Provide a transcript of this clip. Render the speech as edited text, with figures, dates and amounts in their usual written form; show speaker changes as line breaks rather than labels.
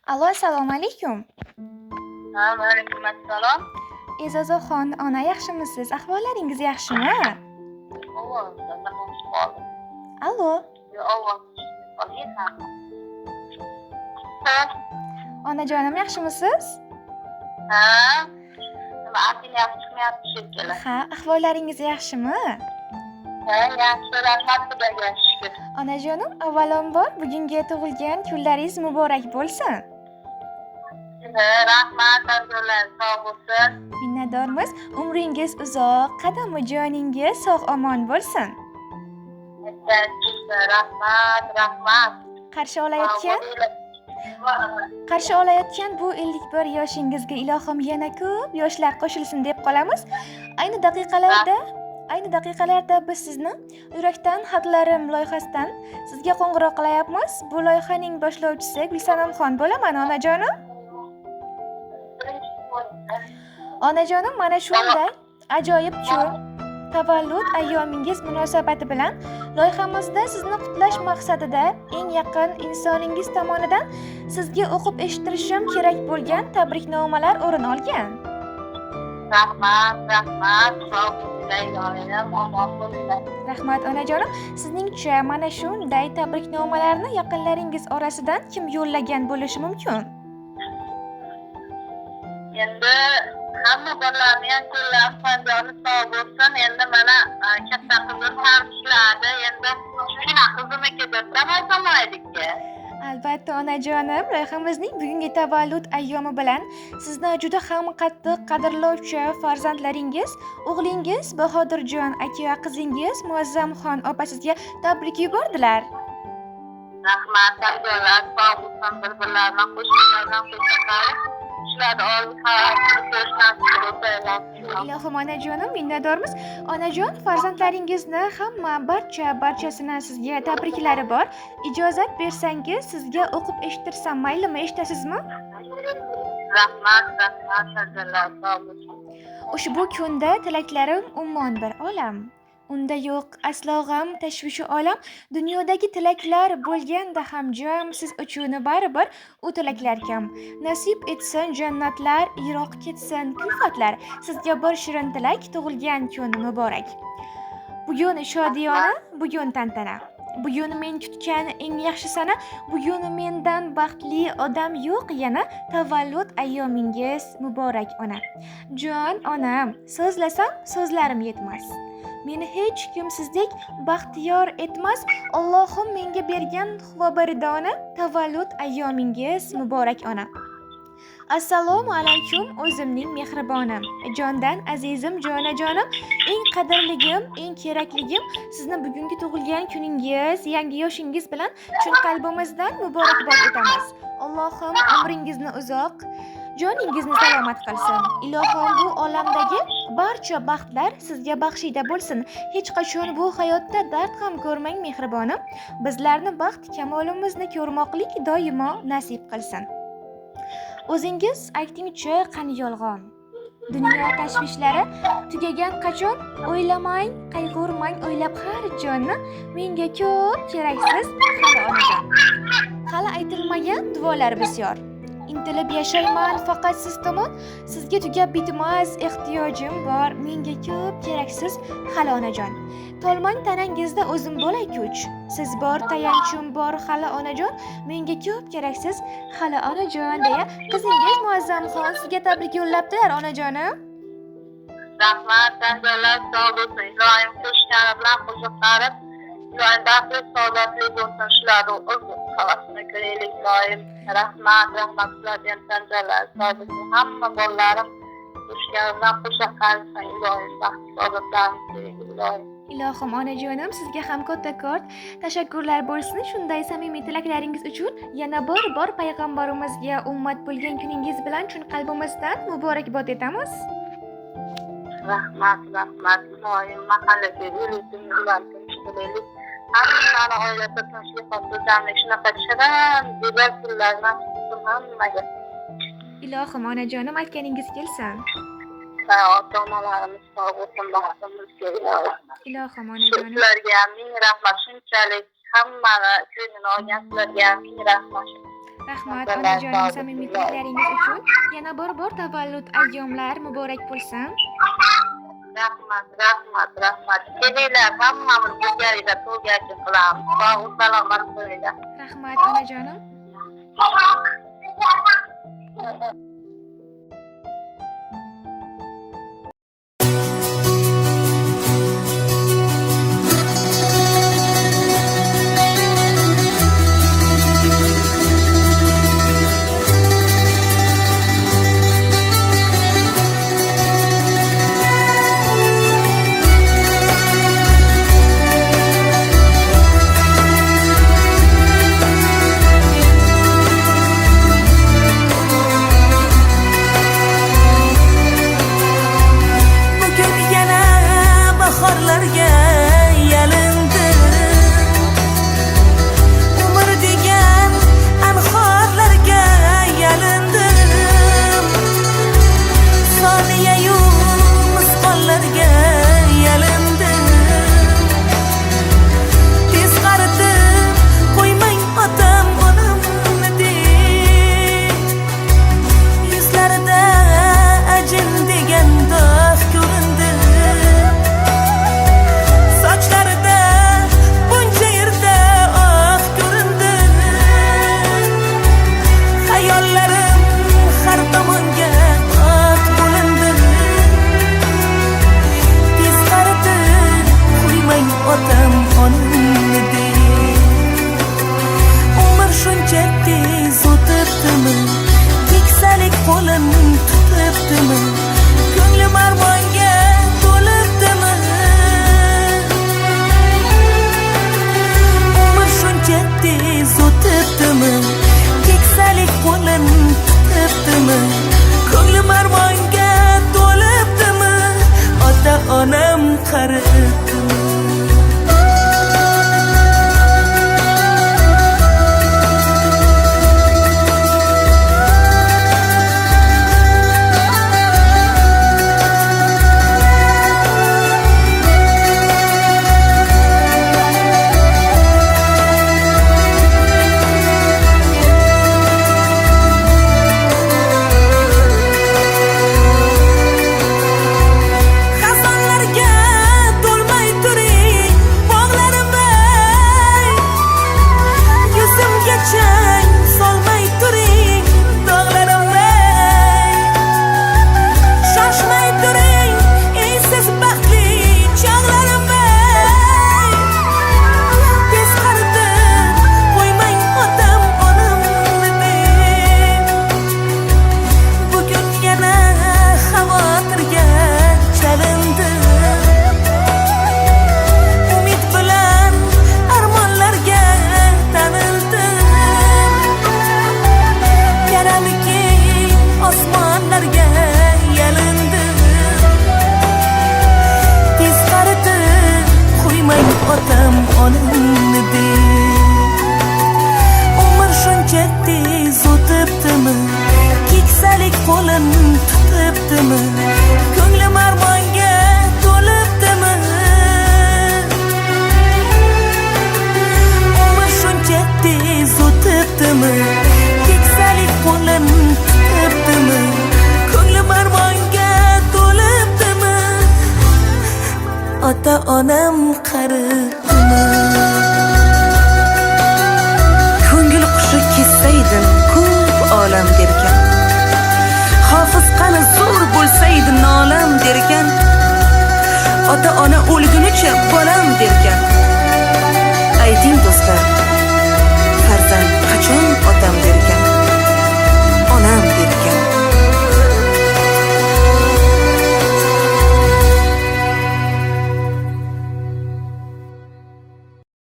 Alo, assalomu alaykum.
Alaykum assalom.
E'zozaxon ona yaxshimisiz? Ahvollaringiz yaxshimi?
Ovozdan qoldim.
Alo,
Ovoz qolgan. Ha?
onajonim yaxshimisiz?
Ha? Nima aytyapsiz, chiqmayapti shekilli.
Ha, ahvollaringiz yaxshimi?
Ha, yaxshi, rahmat xudoga shukr.
Onajonim, avvalambor bugungi tug'ilgan kunlaringiz muborak bo'lsin.
Rahmat, azizlar, sog' bo'lsin.
Minnatdormiz. Umringiz uzoq, qadami joningiz sog'-omon bo'lsin.
Rahmat.
Qarshi olayotgan bu 51 yoshingizga ilohim yana ko'p yoshlar qo'shilsin deb qolamiz. Ayni daqiqalarda biz sizni Yurakdan xatlarim loyihasidan sizga qo'ng'iroq qilyapmiz. Bu loyihaning boshlovchisi Gulsanamxon bo'laman, onajonim. Onajonim, mana shunday ajoyib kun tavallud ayyomingiz munosabati bilan loyihamizda sizni qutlash maqsadida eng yaqin insoningiz tomonidan sizga o'qib eshittirishim kerak bo'lgan tabriknomalar o'rin olgan.
Rahmat. Sog' bo'linglar.
Rahmat onajonim. Sizningcha mana shunday tabriknomalarni yaqinlaringiz orasidan kim yo'llagan bo'lishi mumkin?
Endi hamma bolalarni ham ko'rlar, farzandi sog' bo'lsin. Endi mana katta qizim ham ishladi. Endi kichkina qizimniki deb aytolmaydik-ku.
Albatta onajonim, loyihamizning bugungi tavallud ayyomi bilan sizni juda ham qattiq qadrlovchi farzandlaringiz, o'g'lingiz Bahodirjon aka, qizingiz Muazzamxon opa sizga tabrik yubordilar.
Rahmat, azizlar, sog' bo'lsin, bir-birlaridan qo'shnilardan qo'shnilar.
Ilohim onajonim, minnatdormiz. Onajon, farzandlaringizni barchasini sizga tabriklari bor. Ijozat bersangiz sizga o'qib eshittirsam maylimi, eshitasizmi?
Rahmat, azizlar, sog' bo'lsin.
Ushbu kunda tilaklarim ummon bir olam. Unda yo'q aslo g'am, tashvishi olam. Dunyodagi tilaklar bo'lganda ham jam, siz uchun baribir u tilaklar kam. Nasib etsin jannatlar, yiroq ketsin kulfatlar. Sizga bir shirin tilak, tug'ilgan kun muborak. Bugun shodiyona, bugun tantana. Bugun men kutgan eng yaxshi sana. Bugun mendan baxtli odam yo'q yana. Tavallud ayyomingiz muborak ona. Jon onam, so'zlasam so'zlarim yetmas. Meni hech kim sizdek baxtiyor etmas. Allohim menga bergan xuvobaridona. Tavallud ayyomingiz muborak ona. Assalomu alaykum o'zimning mehribonim. Jondan azizim, jonajonim, eng qadrligim, eng kerakligim, sizni bugungi tug'ilgan kuningiz, yangi yoshingiz bilan chin qalbimizdan muborakbod etamiz. Allohim umringizni uzoq, joningizni salomat qilsin. Ilohim bu olamdagi barcha baxtlar sizga baxshida bo'lsin. Hech qachon bu hayotda dard ham ko'rmang mehribonim. Bizlarni baxt kamolimizni ko'rmoqlik doimo nasib qilsin. O'zingiz aytingchi, qani yolg'on? Dunyo tashvishlari tugagan qachon? O'ylamang, qayg'urmang, o'ylab har jonni. Menga ko'p keraksiz hali onajon. Hali aytilmagan duolar bisyor. Intilib yashayman faqat siz tomon. Sizga tugab bitmas ehtiyojim bor. Menga ko'p keraksiz hali onajon. Tolmang tanangizda o'zim bo'lay kuch. Siz bor, tayanchim bor hali onajon. Menga ko'p keraksiz hali onajon deya qizingiz Muazzamxon sizga tabrik yo'llabdilar onajonim.
Rahmat, azizlar, sog' bo'lsin. Ilohim qo'shganlar bilan qo'shiqlarib, ilohim baxtli, saodatli bo'lsin. Shularni o'z havasini ko'raylik ilohim. Rahmat, sizlarga tanzalar, sog' bo'lsin. Hamma bolalarim qo'shganlar bilan qo'shiqlarni ilohim baxtli, saodatlarni ko'raylik ilohim.
Ilohim onajonim, sizga ham katta-katta tashakkurlar bo'lsin shunday samimiy tilaklaringiz uchun. Yana bir bor payg'ambarimizga ummat bo'lgan kuningiz bilan chin qalbimizdan muborakbod etamiz.
Rahmat, ilohim mahallaga yurishingizlar tinchlik. Hammani oilada tinchlik, xotirjamlik, shunaqa shirin, go'zal kunlar nasib qilsin hammaga.
Ilohim onajonim, aytganingiz kelsin.
Ota-onalarimiz sog' bo'lsin, baxtimizga ilohim.
Ilohim onajonim.
Sizlarga ming rahmat, shunchalik hammani ko'nglini olgan sizlarga ming rahmat.
Rahmat onajonim samimiy tilaklaringiz uchun. Yana bor tavallud ayyomlar muborak bo'lsin.
Rahmat. Kelinglar, hammamiz birgalikda to'yga qilamiz. Sog' salomat bo'linglar.
Rahmat onajonim.